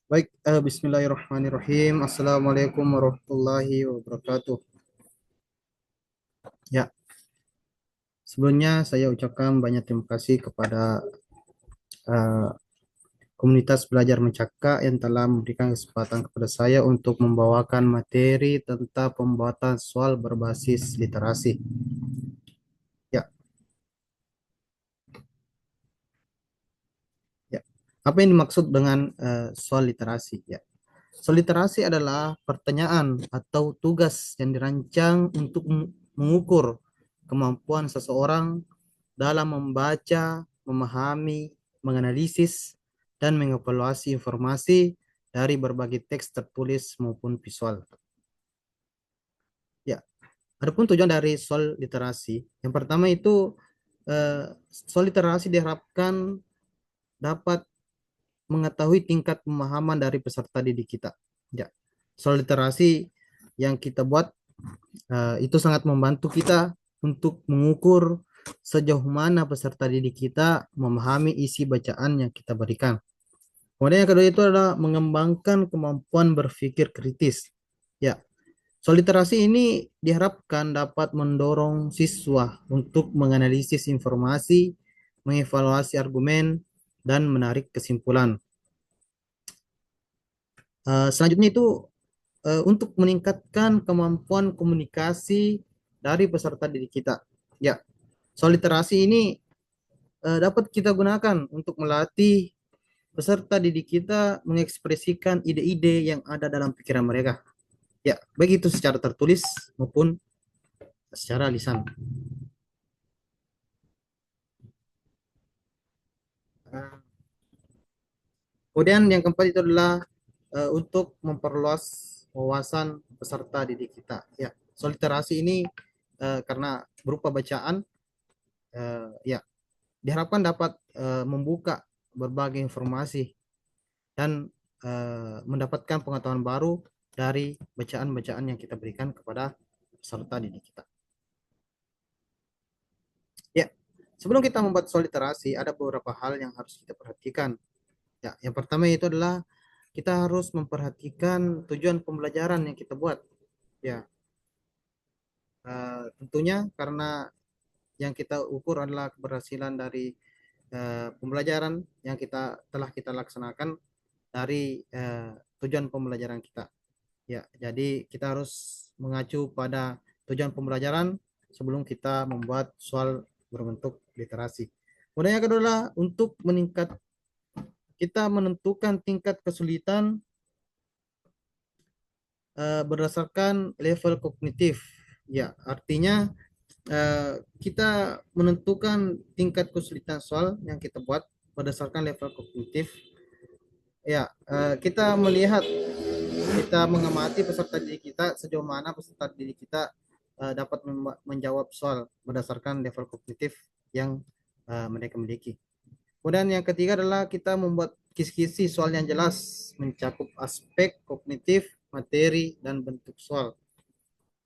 Baik, bismillahirrahmanirrahim. Assalamualaikum warahmatullahi wabarakatuh. Ya, sebelumnya saya ucapkan banyak terima kasih kepada eh, komunitas belajar mencakap yang telah memberikan kesempatan kepada saya untuk membawakan materi tentang pembuatan soal berbasis literasi. Ya, ya. Apa yang dimaksud dengan soal literasi? Ya, soal literasi adalah pertanyaan atau tugas yang dirancang untuk mengukur kemampuan seseorang dalam membaca, memahami, menganalisis, dan mengevaluasi informasi dari berbagai teks tertulis maupun visual. Ya, adapun tujuan dari soal literasi, yang pertama itu soal literasi diharapkan dapat mengetahui tingkat pemahaman dari peserta didik kita. Ya, soal literasi yang kita buat itu sangat membantu kita untuk mengukur sejauh mana peserta didik kita memahami isi bacaan yang kita berikan. Kemudian yang kedua itu adalah mengembangkan kemampuan berpikir kritis. Ya, soal literasi ini diharapkan dapat mendorong siswa untuk menganalisis informasi, mengevaluasi argumen, dan menarik kesimpulan. Selanjutnya itu untuk meningkatkan kemampuan komunikasi dari peserta didik kita. Ya, soal literasi ini dapat kita gunakan untuk melatih peserta didik kita mengekspresikan ide-ide yang ada dalam pikiran mereka. Ya, baik itu secara tertulis maupun secara lisan. Uh, Kemudian yang keempat itu adalah untuk memperluas wawasan peserta didik kita. Ya, soal literasi ini karena berupa bacaan, ya diharapkan dapat membuka berbagai informasi dan mendapatkan pengetahuan baru dari bacaan-bacaan yang kita berikan kepada peserta didik kita. Ya, sebelum kita membuat soal literasi, ada beberapa hal yang harus kita perhatikan. Ya, yang pertama itu adalah kita harus memperhatikan tujuan pembelajaran yang kita buat. Ya, tentunya karena yang kita ukur adalah keberhasilan dari pembelajaran yang kita laksanakan dari tujuan pembelajaran kita. Ya, jadi kita harus mengacu pada tujuan pembelajaran sebelum kita membuat soal berbentuk literasi. Kemudian yang kedua adalah untuk kita menentukan tingkat kesulitan berdasarkan level kognitif. Ya, artinya kita menentukan tingkat kesulitan soal yang kita buat berdasarkan level kognitif. Ya, kita melihat, kita mengamati peserta didik kita sejauh mana peserta didik kita dapat menjawab soal berdasarkan level kognitif yang mereka miliki. Kemudian yang ketiga adalah kita membuat kisi-kisi soal yang jelas, mencakup aspek kognitif, materi, dan bentuk soal.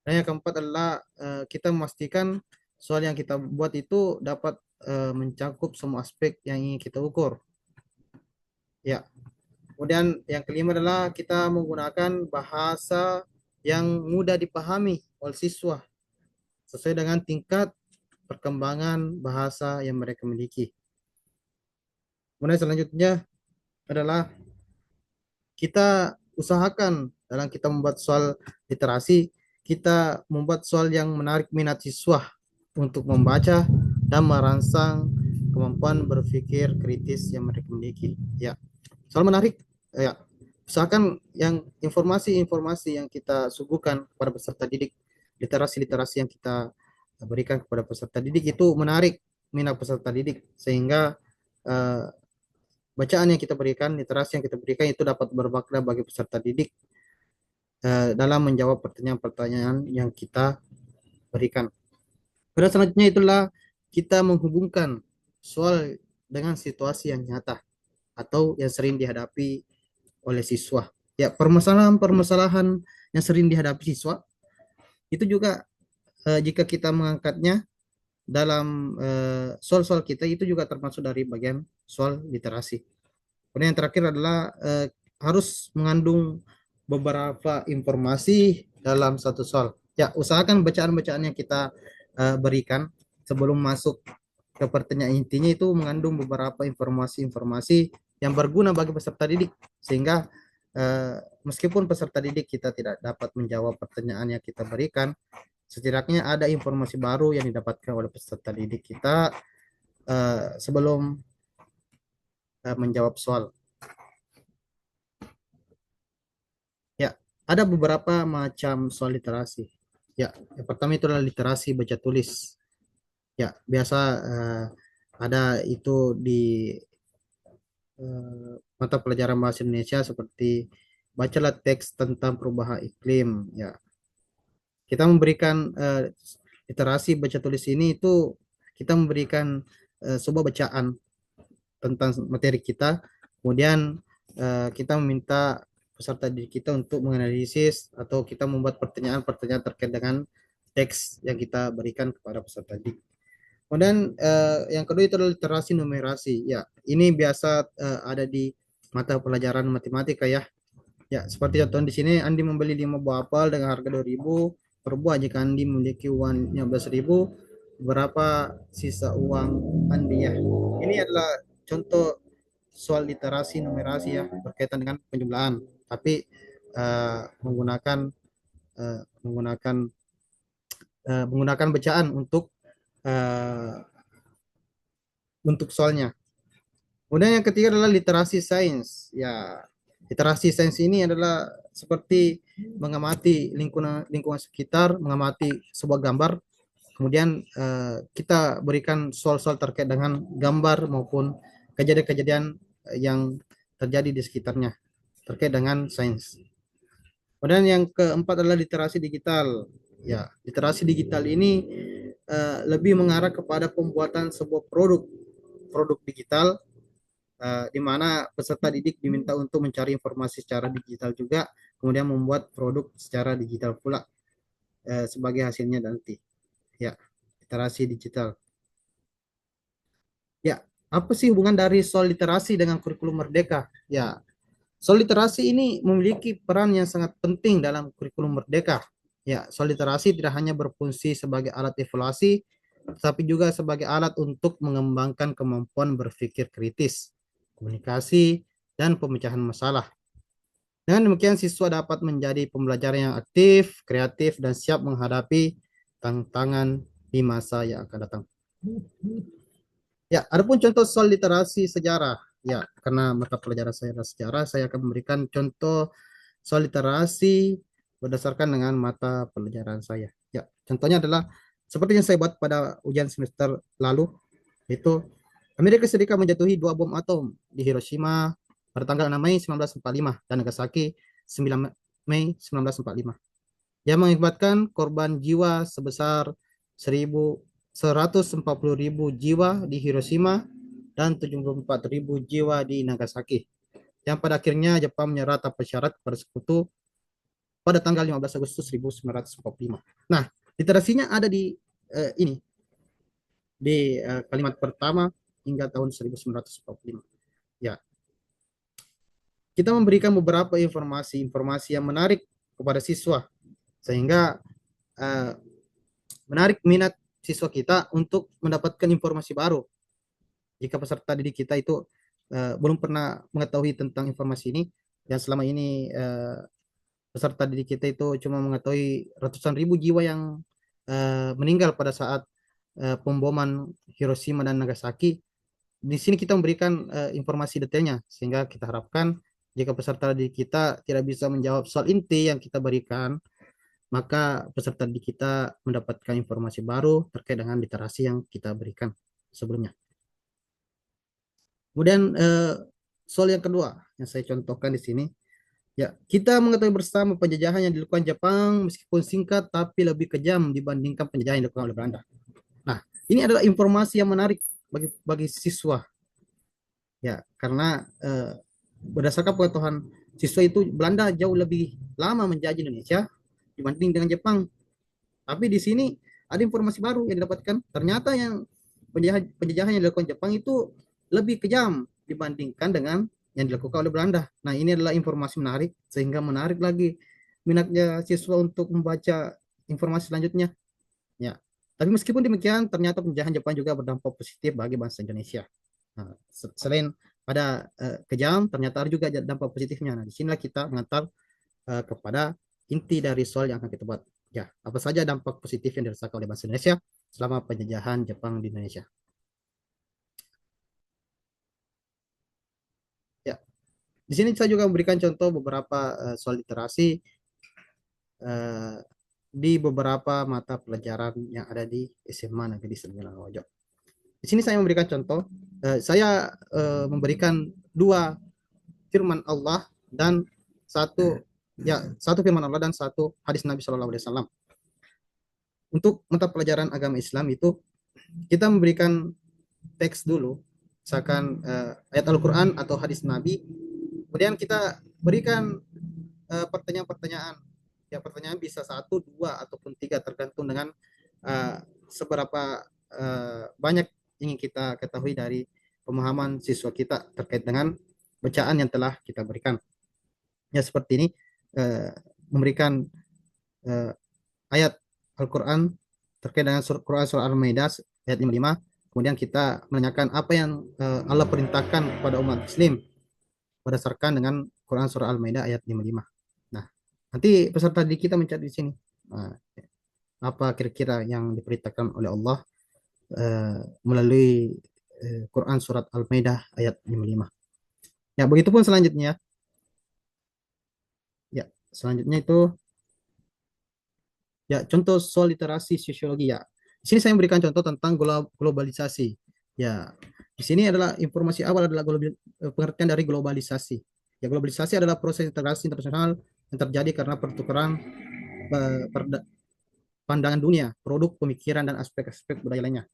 Dan yang keempat adalah kita memastikan soal yang kita buat itu dapat mencakup semua aspek yang ingin kita ukur. Ya, kemudian yang kelima adalah kita menggunakan bahasa yang mudah dipahami oleh siswa sesuai dengan tingkat perkembangan bahasa yang mereka miliki. Kemudian selanjutnya adalah kita usahakan dalam kita membuat soal literasi, kita membuat soal yang menarik minat siswa untuk membaca dan merangsang kemampuan berpikir kritis yang mereka miliki. Ya, soal menarik, ya. Usahakan yang informasi-informasi yang kita suguhkan kepada peserta didik, literasi-literasi yang kita berikan kepada peserta didik itu menarik minat peserta didik sehingga uh, bacaan yang kita berikan, literasi yang kita berikan itu dapat bermakna bagi peserta didik dalam menjawab pertanyaan-pertanyaan yang kita berikan. Pada selanjutnya itulah kita menghubungkan soal dengan situasi yang nyata atau yang sering dihadapi oleh siswa. Ya, permasalahan-permasalahan yang sering dihadapi siswa itu juga jika kita mengangkatnya dalam soal-soal kita itu juga termasuk dari bagian soal literasi. Kemudian yang terakhir adalah harus mengandung beberapa informasi dalam satu soal. Ya, usahakan bacaan-bacaan yang kita berikan sebelum masuk ke pertanyaan intinya itu mengandung beberapa informasi-informasi yang berguna bagi peserta didik, sehingga meskipun peserta didik kita tidak dapat menjawab pertanyaan yang kita berikan, setidaknya ada informasi baru yang didapatkan oleh peserta didik kita sebelum menjawab soal. Ya, ada beberapa macam soal literasi. Ya, yang pertama itu adalah literasi baca tulis. Ya, biasa ada itu di mata pelajaran bahasa Indonesia seperti bacalah teks tentang perubahan iklim. Ya, kita memberikan literasi baca tulis ini itu kita memberikan sebuah bacaan tentang materi kita, kemudian kita meminta peserta didik kita untuk menganalisis atau kita membuat pertanyaan-pertanyaan terkait dengan teks yang kita berikan kepada peserta didik. Kemudian yang kedua itu adalah literasi numerasi. Ya, ini biasa ada di mata pelajaran matematika ya. Ya, seperti contoh di sini Andi membeli 5 buah apel dengan harga 2.000 per buah. Jika Andi memiliki uang 15.000, berapa sisa uang Andi ya? Ini adalah contoh soal literasi numerasi ya berkaitan dengan penjumlahan, tapi menggunakan menggunakan menggunakan bacaan uh, untuk soalnya. Kemudian yang ketiga adalah literasi sains. Ya, literasi sains ini adalah seperti mengamati lingkungan lingkungan sekitar, mengamati sebuah gambar, kemudian kita berikan soal-soal terkait dengan gambar maupun kejadian-kejadian yang terjadi di sekitarnya terkait dengan sains. Kemudian yang keempat adalah literasi digital. Ya, literasi digital ini lebih mengarah kepada pembuatan sebuah produk digital di mana peserta didik diminta untuk mencari informasi secara digital juga, kemudian membuat produk secara digital pula sebagai hasilnya nanti. Ya, literasi digital. Ya, apa sih hubungan dari soal literasi dengan kurikulum merdeka? Ya, soal literasi ini memiliki peran yang sangat penting dalam kurikulum merdeka. Ya, soal literasi tidak hanya berfungsi sebagai alat evaluasi, tetapi juga sebagai alat untuk mengembangkan kemampuan berpikir kritis, komunikasi, dan pemecahan masalah. Dengan demikian, siswa dapat menjadi pembelajar yang aktif, kreatif, dan siap menghadapi tantangan di masa yang akan datang. Ya, adapun contoh soal literasi sejarah. Ya, karena mata pelajaran saya adalah sejarah, saya akan memberikan contoh soal literasi berdasarkan dengan mata pelajaran saya. Ya, contohnya adalah seperti yang saya buat pada ujian semester lalu, itu Amerika Serikat menjatuhi 2 bom atom di Hiroshima pada tanggal 6 Mei 1945 dan Nagasaki 9 Mei 1945 yang mengakibatkan korban jiwa sebesar 140.000 jiwa di Hiroshima dan 74.000 jiwa di Nagasaki. Yang pada akhirnya Jepang menyerah tanpa syarat kepada sekutu pada tanggal 15 Agustus 1945. Nah, literasinya ada di ini di kalimat pertama hingga tahun 1945. Ya, kita memberikan beberapa informasi yang menarik kepada siswa sehingga uh, menarik minat siswa kita untuk mendapatkan informasi baru. Jika peserta didik kita itu belum pernah mengetahui tentang informasi ini, dan selama ini peserta didik kita itu cuma mengetahui ratusan ribu jiwa yang meninggal pada saat pemboman Hiroshima dan Nagasaki. Di sini kita memberikan informasi detailnya sehingga kita harapkan jika peserta didik kita tidak bisa menjawab soal inti yang kita berikan, maka peserta didik kita mendapatkan informasi baru terkait dengan literasi yang kita berikan sebelumnya. Kemudian soal yang kedua yang saya contohkan di sini, ya, kita mengetahui bersama penjajahan yang dilakukan Jepang meskipun singkat tapi lebih kejam dibandingkan penjajahan yang dilakukan oleh Belanda. Nah, ini adalah informasi yang menarik bagi siswa. Ya, karena berdasarkan pengetahuan siswa itu Belanda jauh lebih lama menjajah Indonesia dibanding dengan Jepang. Tapi di sini ada informasi baru yang didapatkan. Ternyata yang penjajahan yang dilakukan Jepang itu lebih kejam dibandingkan dengan yang dilakukan oleh Belanda. Nah, ini adalah informasi menarik sehingga menarik lagi minatnya siswa untuk membaca informasi selanjutnya. Ya. Tapi meskipun demikian, ternyata penjajahan Jepang juga berdampak positif bagi bangsa Indonesia. Nah, selain pada kejam, ternyata ada juga dampak positifnya. Nah, disinilah kita mengantar kepada inti dari soal yang akan kita buat. Ya, apa saja dampak positif yang dirasakan oleh bangsa Indonesia selama penjajahan Jepang di Indonesia? Ya, di sini saya juga memberikan contoh beberapa soal literasi uh, di beberapa mata pelajaran yang ada di SMA Negeri 9 Lojo. Di sini saya memberikan contoh, saya memberikan dua firman Allah dan satu firman Allah dan satu hadis Nabi Shallallahu Alaihi Wasallam. Untuk mata pelajaran agama Islam itu kita memberikan teks dulu, misalkan ayat Al-Quran atau hadis Nabi, kemudian kita berikan pertanyaan-pertanyaan. Ya, pertanyaan bisa satu, dua, ataupun tiga, tergantung dengan seberapa banyak ingin kita ketahui dari pemahaman siswa kita terkait dengan bacaan yang telah kita berikan. Ya, seperti ini, uh, memberikan uh, ayat Al-Quran terkait dengan Quran surah Al-Maidah ayat 55. Kemudian kita menanyakan apa yang Allah perintahkan kepada umat muslim berdasarkan dengan Quran surah Al-Maidah ayat 55. Nah, nanti peserta didik kita mencari di sini. Nah, apa kira-kira yang diperintahkan oleh Allah melalui Quran surat Al-Maidah ayat 55. Ya, begitupun selanjutnya. Ya, selanjutnya itu ya contoh soal literasi sosiologi ya. Di sini saya memberikan contoh tentang globalisasi. Ya, di sini adalah informasi awal adalah pengertian dari globalisasi. Ya, globalisasi adalah proses integrasi internasional yang terjadi karena pertukaran pandangan dunia, produk, pemikiran, dan aspek-aspek budaya lainnya.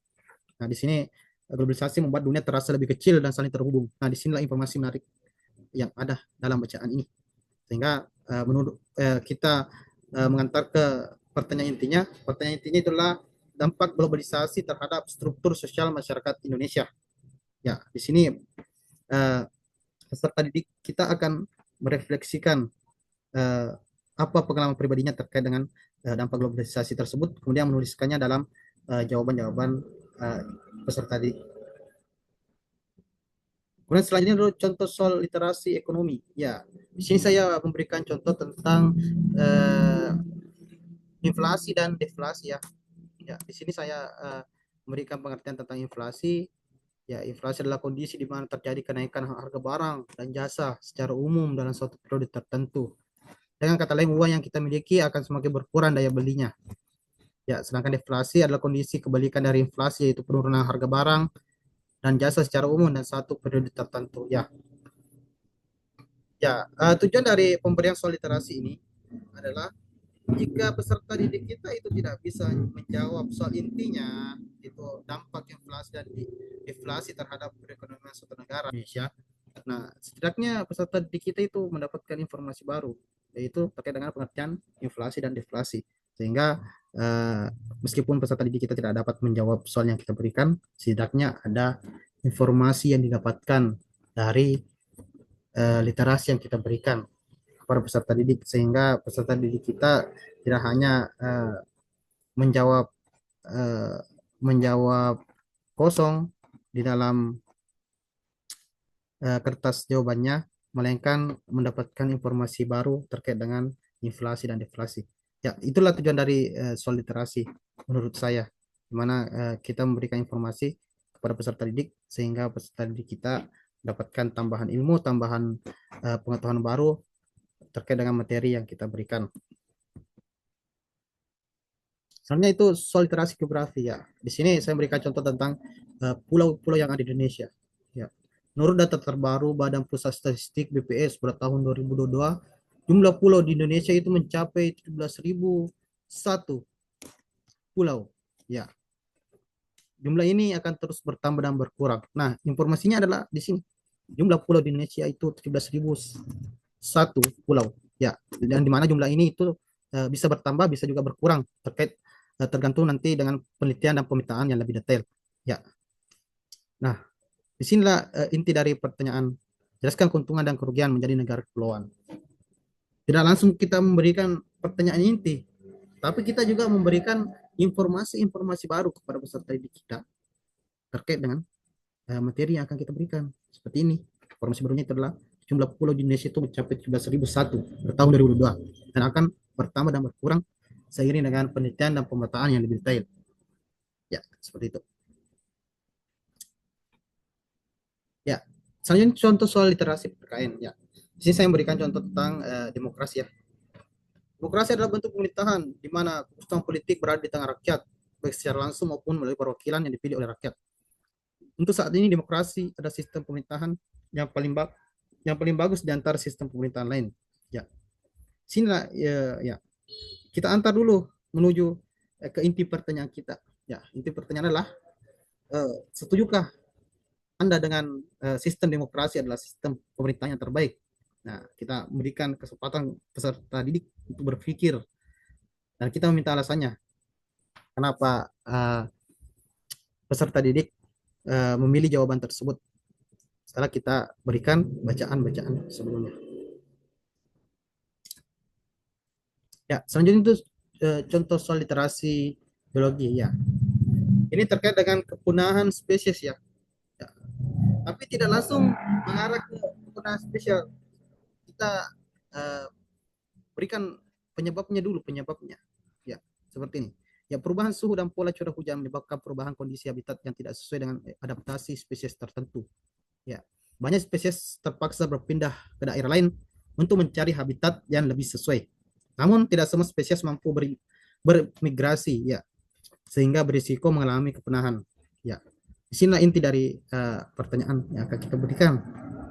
Nah, di sini globalisasi membuat dunia terasa lebih kecil dan saling terhubung. Nah, disinilah informasi menarik yang ada dalam bacaan ini. Sehingga menurut kita mengantar ke pertanyaan intinya. Pertanyaan intinya itulah dampak globalisasi terhadap struktur sosial masyarakat Indonesia. Ya, di sini peserta didik kita akan merefleksikan uh, apa pengalaman pribadinya terkait dengan dampak globalisasi tersebut, kemudian menuliskannya dalam jawaban-jawaban peserta didik. Kemudian selanjutnya dulu contoh soal literasi ekonomi. Ya, di sini saya memberikan contoh tentang uh, inflasi dan deflasi ya. Ya, di sini saya memberikan pengertian tentang inflasi. Ya, inflasi adalah kondisi di mana terjadi kenaikan harga barang dan jasa secara umum dalam suatu periode tertentu. Dengan kata lain, uang yang kita miliki akan semakin berkurang daya belinya. Ya, sedangkan deflasi adalah kondisi kebalikan dari inflasi, yaitu penurunan harga barang dan jasa secara umum dan satu periode tertentu. Tujuan dari pemberian soal literasi ini adalah jika peserta didik kita itu tidak bisa menjawab soal intinya, itu dampak inflasi dan deflasi terhadap perekonomian suatu negara Indonesia. Nah, setidaknya peserta didik kita itu mendapatkan informasi baru, yaitu terkait dengan pengertian inflasi dan deflasi. Sehingga uh, meskipun peserta didik kita tidak dapat menjawab soal yang kita berikan, setidaknya ada informasi yang didapatkan dari literasi yang kita berikan kepada peserta didik, sehingga peserta didik kita tidak hanya menjawab uh, menjawab kosong di dalam kertas jawabannya, melainkan mendapatkan informasi baru terkait dengan inflasi dan deflasi. Ya, itulah tujuan dari soal literasi menurut saya, di mana kita memberikan informasi kepada peserta didik sehingga peserta didik kita mendapatkan tambahan ilmu, tambahan pengetahuan baru terkait dengan materi yang kita berikan. Sebenarnya itu soal literasi geografi ya. Di sini saya memberikan contoh tentang pulau-pulau yang ada di Indonesia. Ya. Menurut data terbaru Badan Pusat Statistik BPS pada tahun 2022, jumlah pulau di Indonesia itu mencapai 17.001 pulau. Ya. Jumlah ini akan terus bertambah dan berkurang. Nah, informasinya adalah di sini. Jumlah pulau di Indonesia itu 17.001 pulau. Ya, dan di mana jumlah ini itu bisa bertambah, bisa juga berkurang terkait tergantung nanti dengan penelitian dan pemetaan yang lebih detail. Ya. Nah, disinilah inti dari pertanyaan Jelaskan keuntungan dan kerugian menjadi negara kepulauan. Tidak langsung kita memberikan pertanyaan inti, tapi kita juga memberikan informasi-informasi baru kepada peserta didik kita terkait dengan materi yang akan kita berikan. Seperti ini. Informasi barunya itu adalah jumlah pulau di Indonesia itu mencapai 17.001 pada tahun 2022 dan akan bertambah dan berkurang seiring dengan penelitian dan pemetaan yang lebih detail. Ya, seperti itu. Ya, selanjutnya contoh soal literasi PKN. Ya, di sini saya memberikan contoh tentang demokrasi ya. Demokrasi adalah bentuk pemerintahan di mana keputusan politik berada di tengah rakyat, baik secara langsung maupun melalui perwakilan yang dipilih oleh rakyat. Untuk saat ini demokrasi adalah sistem pemerintahan yang paling bagus di antara sistem pemerintahan lain. Ya, sinilah ya kita antar dulu menuju ke inti pertanyaan kita. Ya, inti pertanyaan adalah setujukah Anda dengan sistem demokrasi adalah sistem pemerintahan yang terbaik? Nah, kita memberikan kesempatan peserta didik untuk berpikir dan kita meminta alasannya kenapa peserta didik memilih jawaban tersebut setelah kita berikan bacaan-bacaan sebelumnya. Ya, selanjutnya itu contoh soal literasi biologi ya. Ini terkait dengan kepunahan spesies ya. Ya. Tapi tidak langsung mengarah ke kepunahan spesies. Kita uh, berikan penyebabnya dulu, penyebabnya. Ya, seperti ini. Ya, perubahan suhu dan pola curah hujan menyebabkan perubahan kondisi habitat yang tidak sesuai dengan adaptasi spesies tertentu. Ya, banyak spesies terpaksa berpindah ke daerah lain untuk mencari habitat yang lebih sesuai. Namun tidak semua spesies mampu bermigrasi, ya, sehingga berisiko mengalami kepunahan. Ya, di sini inti dari pertanyaan yang akan kita berikan.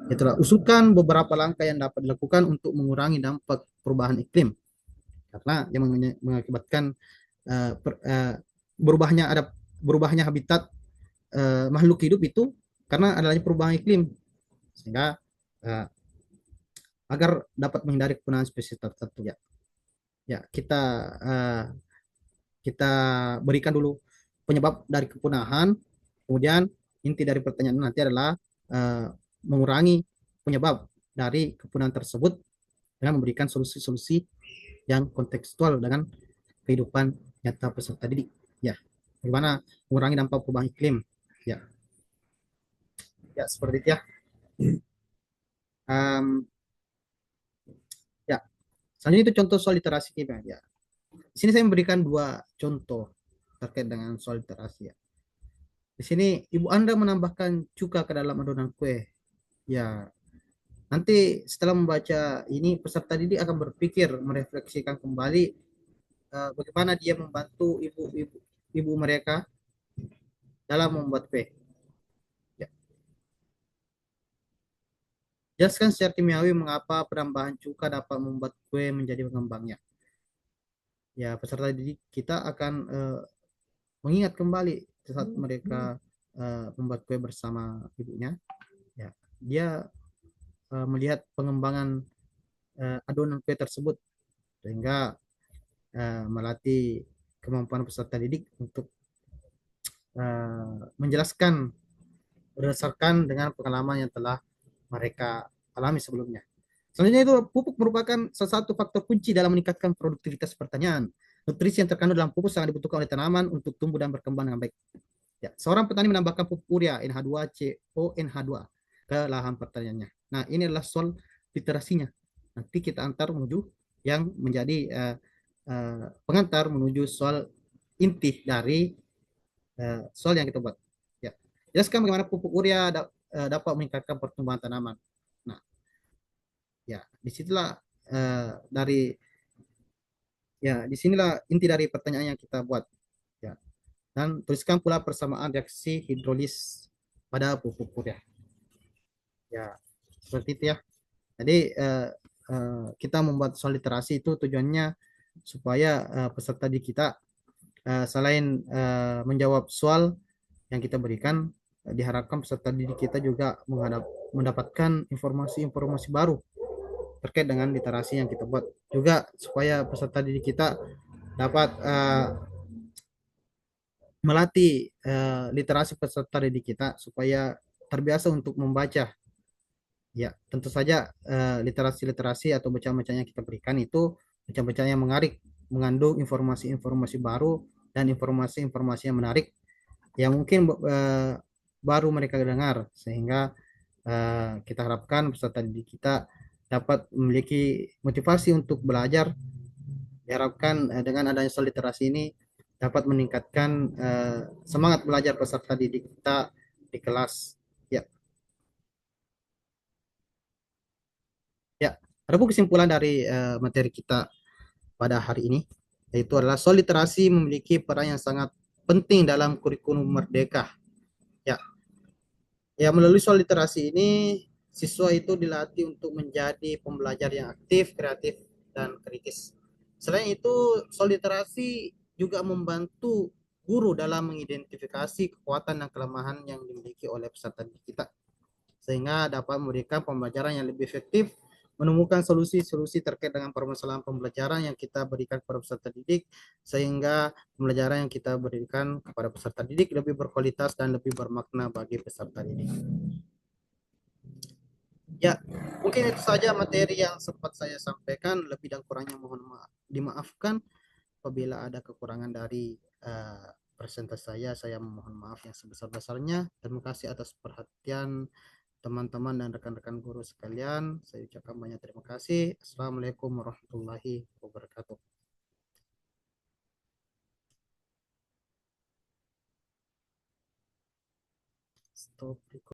Itulah usulkan beberapa langkah yang dapat dilakukan untuk mengurangi dampak perubahan iklim karena yang mengakibatkan berubahnya habitat makhluk hidup itu karena adanya perubahan iklim sehingga uh, agar dapat menghindari kepunahan spesies tertentu ya. Ya, uh, kita berikan dulu penyebab dari kepunahan, kemudian inti dari pertanyaan nanti adalah uh, mengurangi penyebab dari kepunahan tersebut dengan memberikan solusi-solusi yang kontekstual dengan kehidupan nyata peserta didik. Ya, bagaimana mengurangi dampak perubahan iklim. Ya, ya seperti itu ya. Um, ya, selanjutnya itu contoh soal literasi kita. Ya, di sini saya memberikan dua contoh terkait dengan soal literasi ya. Di sini ibu Anda menambahkan cuka ke dalam adonan kue. Ya, nanti setelah membaca ini peserta didik akan berpikir merefleksikan kembali bagaimana dia membantu ibu mereka dalam membuat kue. Ya. Jelaskan secara kimiawi mengapa penambahan cuka dapat membuat kue menjadi pengembangnya. Ya, peserta didik kita akan mengingat kembali saat mereka membuat kue bersama ibunya. Ya, dia melihat pengembangan adonan kue tersebut sehingga melatih kemampuan peserta didik untuk menjelaskan berdasarkan dengan pengalaman yang telah mereka alami sebelumnya. Selanjutnya itu pupuk merupakan salah satu faktor kunci dalam meningkatkan produktivitas pertanian. Nutrisi yang terkandung dalam pupuk sangat dibutuhkan oleh tanaman untuk tumbuh dan berkembang dengan baik. Ya, seorang petani menambahkan pupuk urea NH2 CO NH2 ke lahan pertaniannya. Nah, ini adalah soal literasinya. Nanti kita antar menuju yang menjadi pengantar menuju soal inti dari soal yang kita buat. Ya, jelaskan bagaimana pupuk urea dapat meningkatkan pertumbuhan tanaman. Nah, ya disitulah dari ya disinilah inti dari pertanyaan yang kita buat. Ya, dan tuliskan pula persamaan reaksi hidrolis pada pupuk urea. Ya, seperti itu ya. Jadi kita membuat soal literasi itu tujuannya supaya peserta di kita selain menjawab soal yang kita berikan, diharapkan peserta didik kita juga mendapatkan informasi-informasi baru terkait dengan literasi yang kita buat. Juga supaya peserta didik kita dapat melatih literasi peserta didik kita supaya terbiasa untuk membaca Ya, tentu saja literasi-literasi atau bacaan-bacaan yang kita berikan itu bacaan-bacaan yang menarik, mengandung informasi-informasi baru dan informasi-informasi yang menarik yang mungkin baru mereka dengar, sehingga kita harapkan peserta didik kita dapat memiliki motivasi untuk belajar. Diharapkan dengan adanya soal literasi ini dapat meningkatkan semangat belajar peserta didik kita di kelas. Ya, ya. Adapun kesimpulan dari materi kita pada hari ini yaitu adalah soal literasi memiliki peran yang sangat penting dalam kurikulum merdeka. Ya, ya, melalui soal literasi ini siswa itu dilatih untuk menjadi pembelajar yang aktif, kreatif, dan kritis. Selain itu, soal literasi juga membantu guru dalam mengidentifikasi kekuatan dan kelemahan yang dimiliki oleh peserta didik kita, sehingga dapat memberikan pembelajaran yang lebih efektif, menemukan solusi-solusi terkait dengan permasalahan pembelajaran yang kita berikan kepada peserta didik, sehingga pembelajaran yang kita berikan kepada peserta didik lebih berkualitas dan lebih bermakna bagi peserta didik. Ya, mungkin itu saja materi yang sempat saya sampaikan. Lebih dan kurangnya mohon dimaafkan. Apabila ada kekurangan dari presentasi saya memohon maaf yang sebesar-besarnya. Terima kasih atas perhatian teman-teman dan rekan-rekan guru sekalian. Saya ucapkan banyak terima kasih. Assalamualaikum warahmatullahi wabarakatuh. Stop.